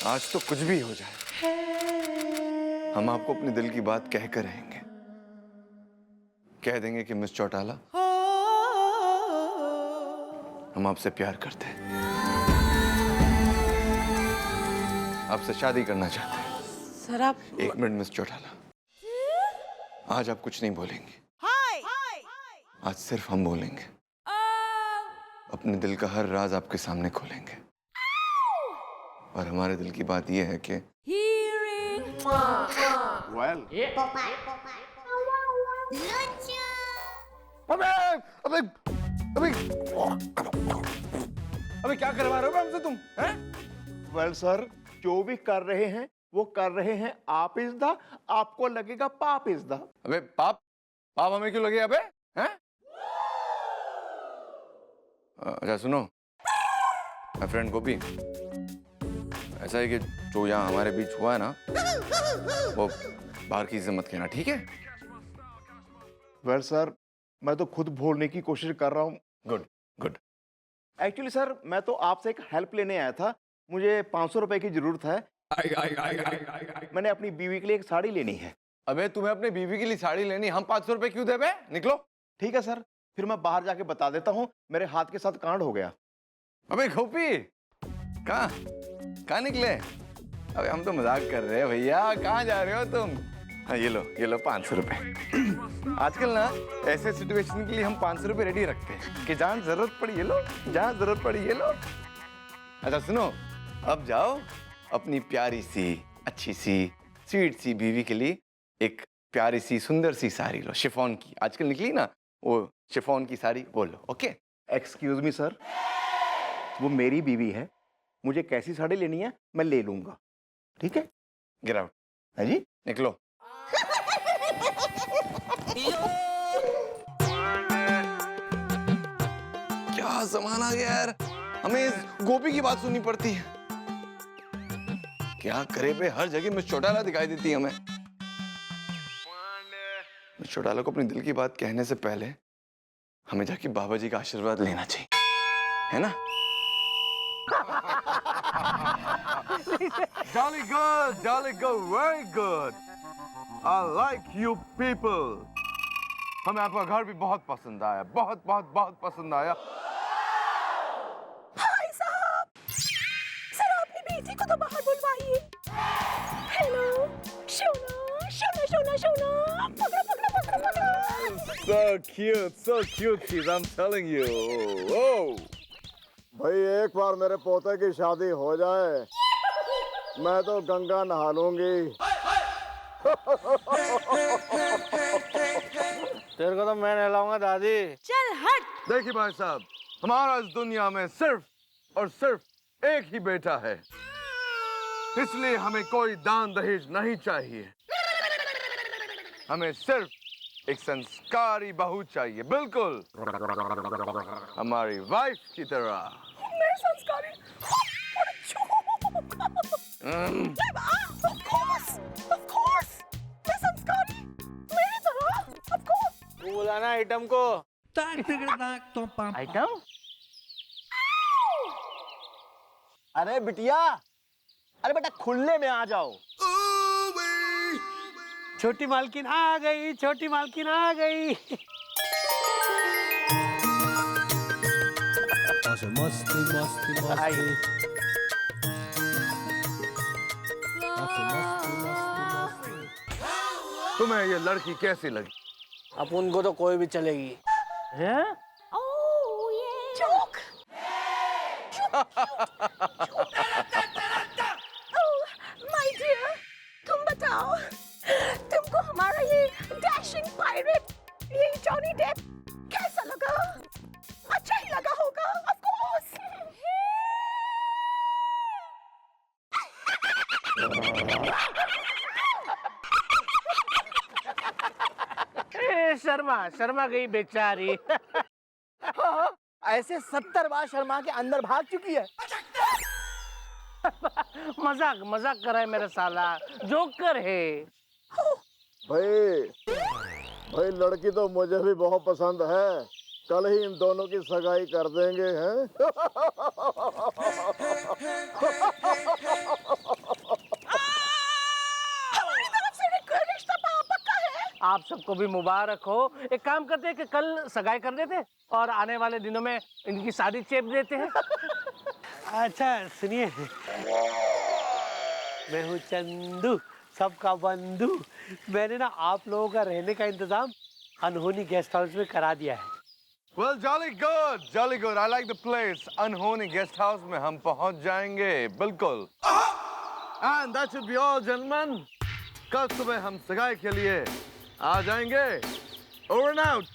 आज तो कुछ भी हो जाए, हम आपको अपने दिल की बात कह कर रहेंगे। कह देंगे कि मिस चौटाला, हम आपसे प्यार करते हैं, आपसे शादी करना चाहते हैं। सर आप एक मिनट मिस चौटाला, आज आप कुछ नहीं बोलेंगे। आज सिर्फ हम बोलेंगे, अपने दिल का हर राज आपके सामने खोलेंगे। और हमारे दिल की बात यह है कि well, अबे अबे अबे अबे क्या करवा रहे हो हमसे तुम, हैं? well, सर, जो भी कर रहे हैं वो कर रहे हैं आप इज द, आपको लगेगा पाप इज द। अबे पाप पाप हमें क्यों लगे? अबे हैं? अच्छा सुनो माय फ्रेंड गोपी, ऐसा है कि जो यहाँ हमारे बीच हुआ है ना, वो बाहर किसी से मत कहना, ठीक है? वेल सर, मैं तो खुद भूलने की कोशिश कर रहा हूँ। Good good. एक्चुअली सर, मैं तो आपसे एक हेल्प लेने आया था। मुझे 500 रुपए की जरूरत है। मैंने अपनी बीवी के लिए एक साड़ी लेनी है। अबे तुम्हें अपने बीवी के लिए साड़ी लेनी, हम 500 रुपए क्यों दे बे? निकलो। ठीक है सर, फिर मैं बाहर जाके बता देता हूँ। मेरे हाथ के साथ कांड हो गया। अबे गोपी, कहाँ कहाँ निकले? अबे हम तो मजाक कर रहे हैं भैया, कहाँ जा रहे हो तुम? हाँ ये लो 500 रुपए। आजकल ना ऐसे सिचुएशन के लिए हम 500 रुपए रेडी रखते हैं कि जहाँ जरूरत पड़ी ये लो, जहाँ जरूरत पड़ी ये लो। अच्छा सुनो, अब जाओ अपनी प्यारी सी, अच्छी सी, स्वीट सी बीवी के लिए एक प्यारी सी, सुंदर सी साड़ी लो, शिफॉन की। आजकल निकली ना वो शिफॉन की साड़ी, वो लो। ओके? एक्सक्यूज मी सर, वो मेरी बीवी है। मुझे कैसी साड़ी लेनी है मैं ले लूंगा, ठीक है? Get out. है जी? निकलो। क्या सामान आ गया यार, हमें इस गोपी की बात सुननी पड़ती है। क्या करे पे, हर जगह मिस चौटाला दिखाई देती है हमें। मिस चौटाला को अपने दिल की बात कहने से पहले हमें जाके बाबा जी का आशीर्वाद लेना चाहिए, है ना? Jolly good, very good. I like you people. हमें आपका घर भी बहुत पसंद आया, बहुत बहुत बहुत पसंद आया। भाई साहब, सर अपनी बेटी को तो बाहर बुलवाइए। हेलो, शोना, पकड़ो। So cute, she's, I'm telling you. Oh. भाई एक बार मेरे पोते की शादी हो जाए, मैं तो गंगा नहा लूंगी। तेरे को तो मैं नहलाऊंगा दादी। चल हट। देखिए भाई साहब, हमारा इस दुनिया में सिर्फ और सिर्फ एक ही बेटा है, इसलिए हमें कोई दान दहेज नहीं चाहिए। हमें सिर्फ एक संस्कारी बहू चाहिए, बिल्कुल हमारी वाइफ की तरह। मैं संस्कारी। Of course, मैं संस्कारी, मेरी तरह, of course. तू बुलाना आइटम को। आइटम? अरे बिटिया, अरे बेटा खुले में आ जाओ। छोटी मालकिन आ गई, छोटी मालकिन आ गई। आई। तुम्हें ये लड़की कैसी लगी? अपन को तो कोई भी चलेगी। हैं? Joke. Oh, my dear, तुम बताओ, तुमको हमारा ये डैशिंग पायरेट, ये जॉनी डेप कैसा लगा? अच्छा ही लगा होगा, of course. शर्मा गई बेचारी। हाँ, ऐसे 70 बार शर्मा के अंदर भाग चुकी है। मजाक कर रहा है मेरा साला, जोकर है। भाई लड़की तो मुझे भी बहुत पसंद है, कल ही इन दोनों की सगाई कर देंगे हैं। आप सबको भी मुबारक हो। एक काम करते हैं कि कल सगाई कर देते और आने वाले दिनों में इनकी शादी चेप देते हैं। अच्छा सुनिए, मैं हूँ चंदू, सबका बंधु। मैंने ना आप लोगों का रहने का इंतजाम अनहोनी गेस्ट हाउस में करा दिया है। Well, jolly good, jolly good. I like the place. अनहोनी गेस्ट हाउस में हम पहुंच जाएंगे, बिल्कुल। And that should be all, gentlemen. कल सुबह हम सगाई के लिए आ जाएंगे। Over and out.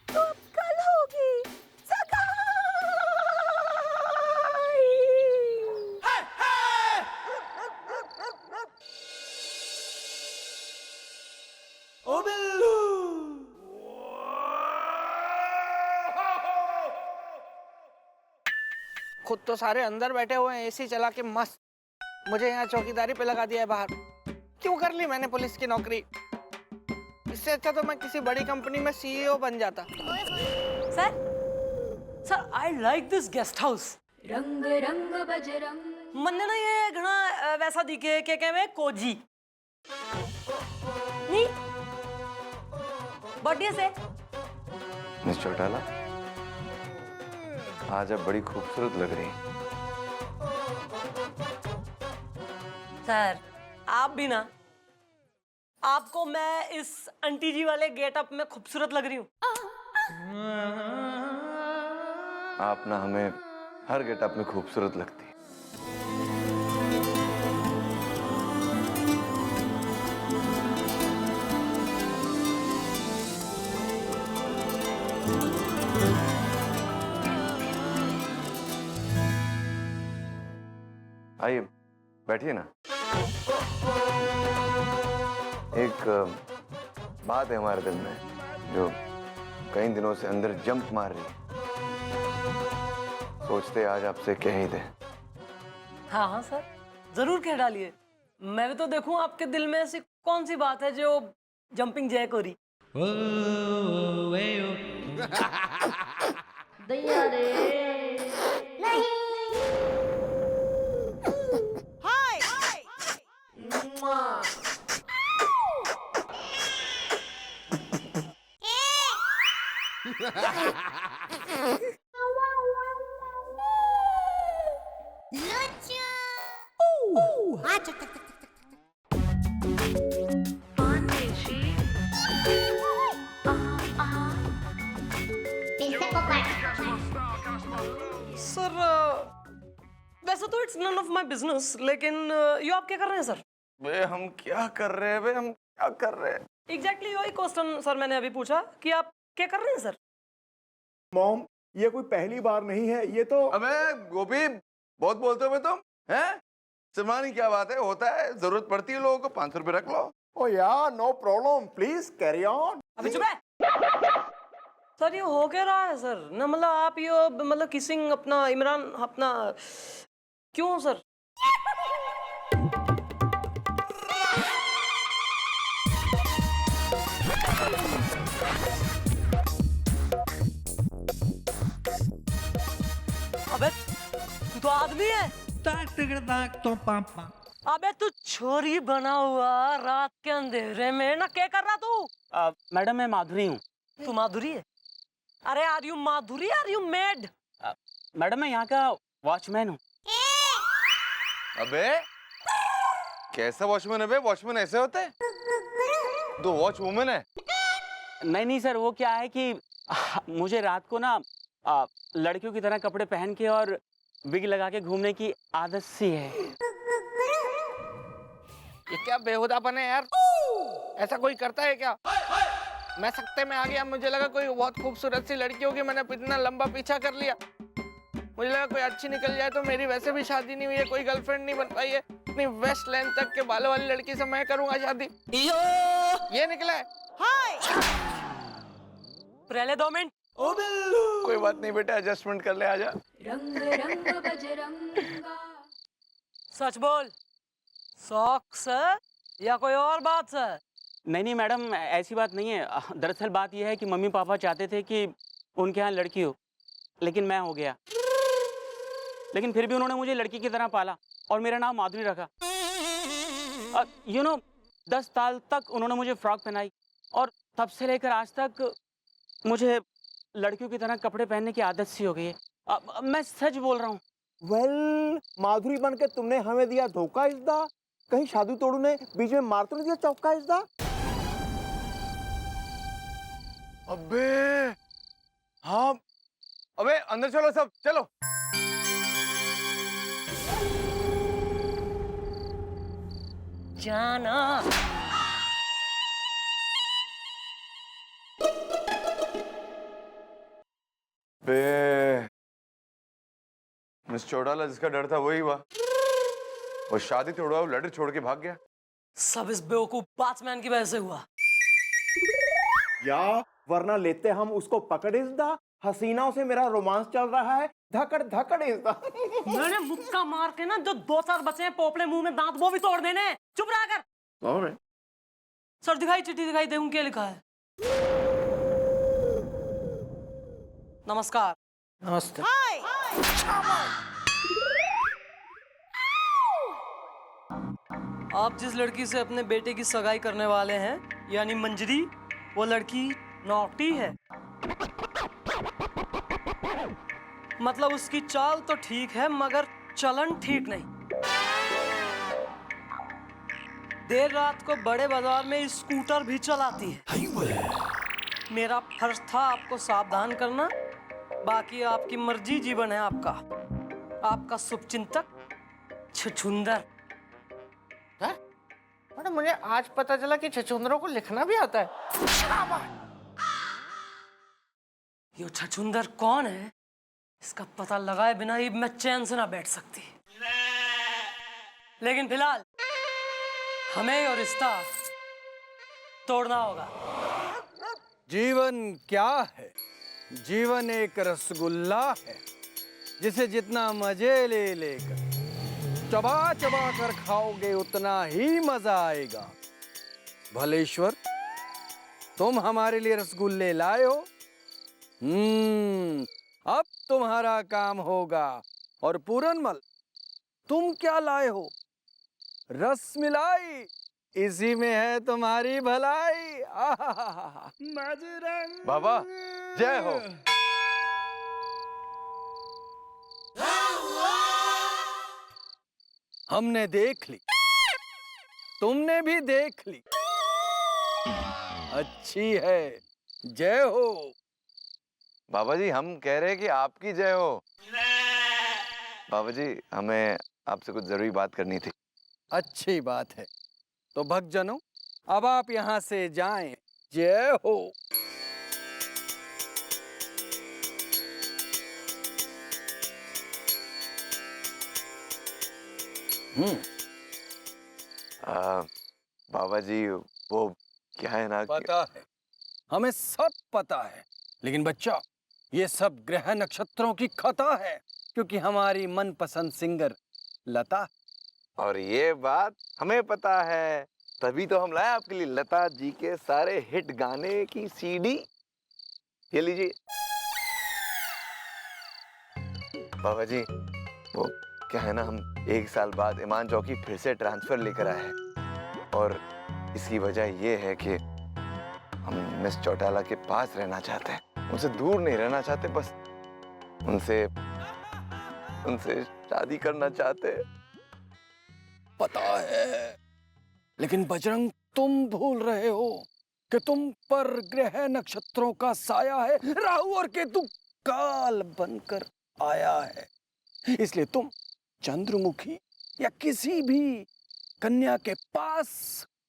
तो अब कल होगी सगाई। ओ बिल्लू, खुद तो सारे अंदर बैठे हुए हैं एसी चला के मस्त, मुझे यहाँ चौकीदारी पे लगा दिया है बाहर। क्यों कर ली मैंने पुलिस की नौकरी? इससे अच्छा तो मैं किसी बड़ी कंपनी में सीईओ बन जाता। Sir I like this guest house. रंग रंग बजरंग मन्ने ना ये घना वैसा दिखे के कहवे कोजी नहीं बढ़िया से। मिस चौटाला, आज आप बड़ी खूबसूरत लग रही। सर आप भी ना, आपको मैं इस आंटी जी वाले गेटअप में खूबसूरत लग रही हूँ। आप ना हमें हर गेटअप में खूबसूरत लगती। आइए बैठिए ना। एक बात है हमारे दिल में जो कई दिनों से अंदर जंप मार रही है। सोचते आज आपसे कह ही दे। हाँ हाँ सर, जरूर कह डालिए। मैं भी तो देखूं आपके दिल में ऐसी कौन सी बात है जो जंपिंग जैक हो रही। दैया रे नहीं। सर वैसे तो it's none of my business, लेकिन ये आप क्या कर रहे हैं सर? बे हम क्या कर रहे हैं? बे हम क्या कर रहे हैं? एग्जैक्टली वही क्वेश्चन सर मैंने अभी पूछा कि आप क्या कर रहे हैं सर? मॉम, ये कोई पहली बार नहीं है, ये तो अबे गोपी, बहुत बोलते हो तुम हैं? शर्मानी क्या बात है, होता है, जरूरत पड़ती है लोगों को। 500 रुपए रख लो। ओ यार, no problem, please carry on. अभी चुप है सर। ये हो क्या रहा है सर? ना मतलब आप ये मतलब किसिंग अपना इमरान अपना क्यों सर? अबे तू तो आदमी है। अबे तू छोरी बना हुआ रात के अंधेरे में ना क्या कर रहा तू? मैडम मैं माधुरी हूँ। तू माधुरी है? अरे are you Madhuri, are you mad? Madam मैं यहाँ का वॉचमैन हूँ। अबे कैसा वॉचमैन है बे? वॉचमैन ऐसे होते हैं? तो वॉच वुमेन है? नहीं सर, वो क्या है कि मुझे रात को ना लड़कियों की तरह कपड़े पहन के और विग लगा के घूमने की आदत सी है। ये क्या बेहुदापन है यार? ऐसा कोई करता है क्या? मैं सकते में आ गया, मुझे लगा कोई बहुत खूबसूरत सी लड़की होगी, मैंने इतना लंबा पीछा कर लिया। मुझे लगा कोई अच्छी निकल जाए तो मेरी वैसे भी शादी नहीं हुई है, कोई गर्लफ्रेंड नहीं बन पाई है। इतनी वेस्ट लेंथ तक के बालों वाली लड़की से मैं करूंगा शादी? ये निकला है। पहले 2 मिनट। कोई बात नहीं बेटा, एडजस्टमेंट कर ले, आजा। रंग रंग बजरंगा। सच बोल, शौक से या कोई और बात से? नहीं मैडम, ऐसी बात नहीं है। दरअसल बात यह है कि मम्मी पापा चाहते थे कि उनके यहाँ लड़की हो, लेकिन मैं हो गया। लेकिन फिर भी उन्होंने मुझे लड़की की तरह पाला और मेरा नाम माधुरी रखा। यू नो, 10 साल तक उन्होंने मुझे फ्रॉक पहनाई और तब से लेकर आज तक मुझे लड़कियों की तरह कपड़े पहनने की आदत सी हो गई है। मैं सच बोल रहा हूँ। वेल, माधुरी बन के तुमने हमें दिया धोखा इज़दा। कहीं शादी तोड़ू ने बीच में मार तो नहीं दिया चौका इज़दा? अबे हाँ, अबे अंदर चलो सब, चलो। जाना। बे मिस चौटाला जिसका डर था वही हुआ। और शादी तोड़वा वो लड़के छोड़ के भाग गया। सब इस बेवकूफ बैट्समैन की वजह से हुआ। या वरना लेते हम उसको पकड़ इज़दा। हसीनाओं से मेरा रोमांस चल रहा है, धकड़ धकड़ इज़दा। मैंने मुक्का मार के ना जो 2-4 बचे हैं पोपड़े मुंह में दांत वो भी तोड़ देने। चुप रहा कर। ऑलराइट। सर दिखाई, चिट्ठी दिखाई दे, क्या लिखा है? नमस्कार। नमस्ते। आप जिस लड़की से अपने बेटे की सगाई करने वाले हैं यानी मंजरी, वो लड़की नॉटी है। मतलब उसकी चाल तो ठीक है मगर चलन ठीक नहीं। देर रात को बड़े बाजार में स्कूटर भी चलाती है। मेरा फर्ज था आपको सावधान करना, बाकी आपकी मर्जी, जीवन है आपका। आपका शुभचिंतक छछुंदर। मैडम मुझे आज पता चला कि छछूंदरों को लिखना भी आता है। ये छछुंदर कौन है इसका पता लगाए बिना ही मैं चैन से ना बैठ सकती। लेकिन फिलहाल हमें और रिश्ता तोड़ना होगा। जीवन क्या है? जीवन एक रसगुल्ला है जिसे जितना मजे ले लेकर चबा चबा कर खाओगे उतना ही मजा आएगा। भलेश्वर, तुम हमारे लिए रसगुल्ले लाए हो। अब तुम्हारा काम होगा। और पूरनमल, तुम क्या लाए हो? रस मिलाई, इसी में है तुम्हारी भलाई। आहा, बाबा जय हो। हमने देख ली, तुमने भी देख ली। अच्छी है, जय हो। बाबा जी हम कह रहे हैं कि आपकी जय हो। बाबा जी हमें आपसे कुछ जरूरी बात करनी थी। अच्छी बात है, तो भक्तजनों अब आप यहाँ से जाएं। जय हो। बाबा जी वो क्या है ना पता है, हमें सब पता है, लेकिन बच्चा ये सब ग्रह नक्षत्रों की खता है, क्योंकि हमारी मनपसंद सिंगर लता। और ये बात हमें पता है, तभी तो हम लाए आपके लिए लता जी के सारे हिट गाने की सीडी। ये लीजिए। बाबा जी वो क्या है ना, हम 1 साल बाद ईमान चौकी फिर से ट्रांसफर लेकर आए हैं और इसकी वजह ये है कि हम मिस चौटाला के पास रहना चाहते हैं, उनसे दूर नहीं रहना चाहते, बस उनसे शादी करना चाहते हैं। पता है, लेकिन बजरंग तुम भूल रहे हो कि तुम पर ग्रह नक्षत्रों का साया है। राहु और केतु काल बनकर आया है, इसलिए तुम चंद्रमुखी या किसी भी कन्या के पास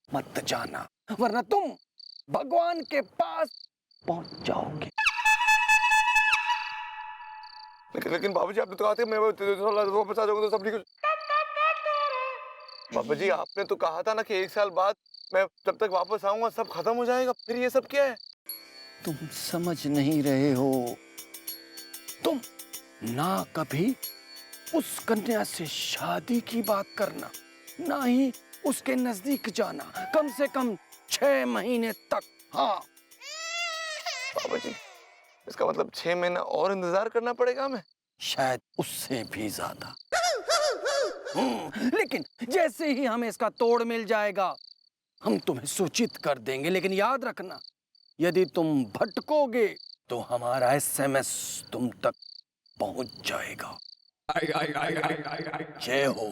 मत जाना, वरना तुम भगवान के पास पहुंच जाओगे। लेकिन बाबूजी आपने तो कहा था मैं वापस आ जाऊंगा तो सब ठीक हो। बाबा जी आपने तो कहा था ना कि 1 साल बाद मैं जब तक वापस आऊंगा सब खत्म हो जाएगा, फिर ये सब क्या है? तुम समझ नहीं रहे हो। तुम ना कभी उस कन्या से शादी की बात करना, ना ही उसके नजदीक जाना, कम से कम 6 महीने तक। हाँ बाबा जी इसका मतलब 6 महीना और इंतजार करना पड़ेगा हमें? शायद उससे भी ज्यादा। लेकिन जैसे ही हमें इसका तोड़ मिल जाएगा हम तुम्हें सूचित कर देंगे, लेकिन याद रखना यदि तुम भटकोगे तो हमारा SMS तुम तक पहुंच जाएगा। जय हो।